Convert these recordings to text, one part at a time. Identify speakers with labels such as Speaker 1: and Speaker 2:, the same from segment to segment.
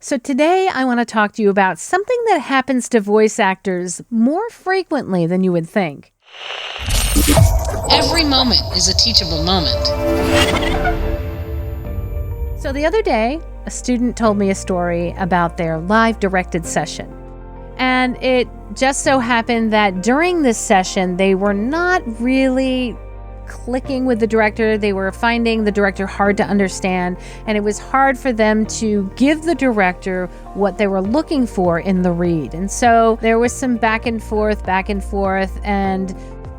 Speaker 1: So today I want to talk to you about something that happens to voice actors more frequently than you would think.
Speaker 2: Every moment is a teachable moment.
Speaker 1: So the other day, a student told me a story about their live directed session. And it just so happened that during this session, they were not really clicking with the director. They were finding the director hard to understand, and it was hard for them to give the director what they were looking for in the read. And so there was some back and forth, and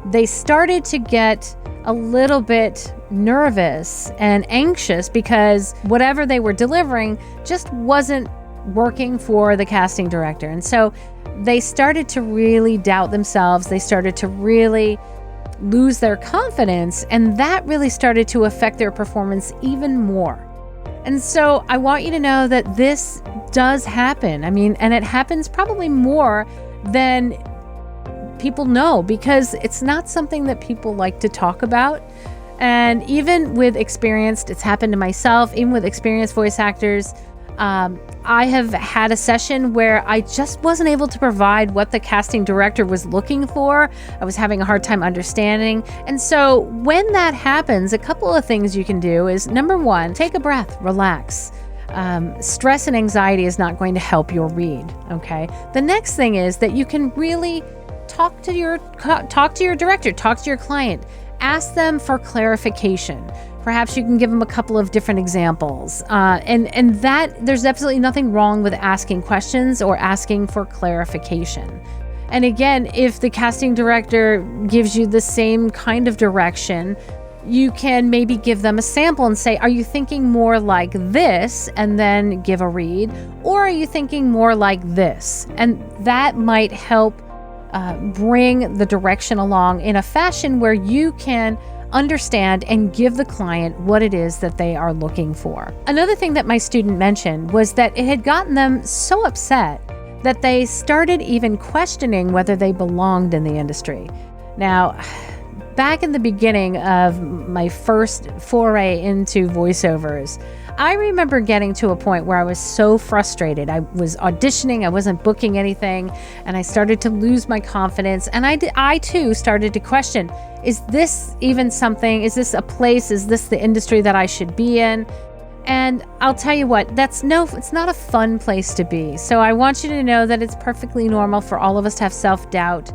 Speaker 1: they started to get a little bit nervous and anxious because whatever they were delivering just wasn't working for the casting director. And so they started to really doubt themselves. They started to really lose their confidence, and that really started to affect their performance even more. And so I want you to know that this does happen. And it happens probably more than people know because it's not something that people like to talk about. And even with it's happened to myself, even with experienced voice actors, I have had a session where I just wasn't able to provide what the casting director was looking for. I was having a hard time understanding. And so when that happens, a couple of things you can do is, number one, take a breath, relax. Stress and anxiety is not going to help your read, okay? The next thing is that you can really talk to your director, talk to your client, ask them for clarification. Perhaps you can give them a couple of different examples. And that there's absolutely nothing wrong with asking questions or asking for clarification. And again, if the casting director gives you the same kind of direction, you can maybe give them a sample and say, are you thinking more like this? And then give a read. Or are you thinking more like this? And that might help bring the direction along in a fashion where you can understand and give the client what it is that they are looking for. Another thing that my student mentioned was that it had gotten them so upset that they started even questioning whether they belonged in the industry. Now, back in the beginning of my first foray into voiceovers, I remember getting to a point where I was so frustrated. I was auditioning, I wasn't booking anything, and I started to lose my confidence. And I too started to question, is this even something? Is this a place? Is this the industry that I should be in? And I'll tell you what, it's not a fun place to be. So I want you to know that it's perfectly normal for all of us to have self-doubt.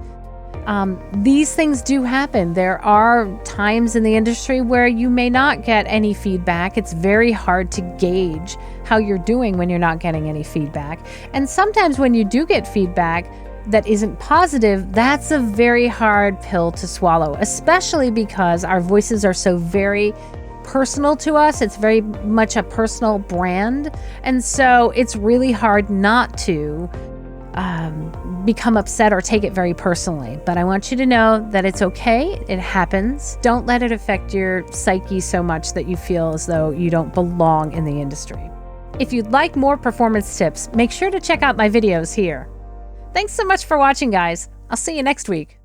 Speaker 1: These things do happen. There are times in the industry where you may not get any feedback. It's very hard to gauge how you're doing when you're not getting any feedback. And sometimes when you do get feedback that isn't positive, that's a very hard pill to swallow, especially because our voices are so very personal to us. It's very much a personal brand. And so it's really hard not to become upset or take it very personally. But I want you to know that it's okay. It happens. Don't let it affect your psyche so much that you feel as though you don't belong in the industry. If you'd like more performance tips, make sure to check out my videos here. Thanks so much for watching, guys. I'll see you next week.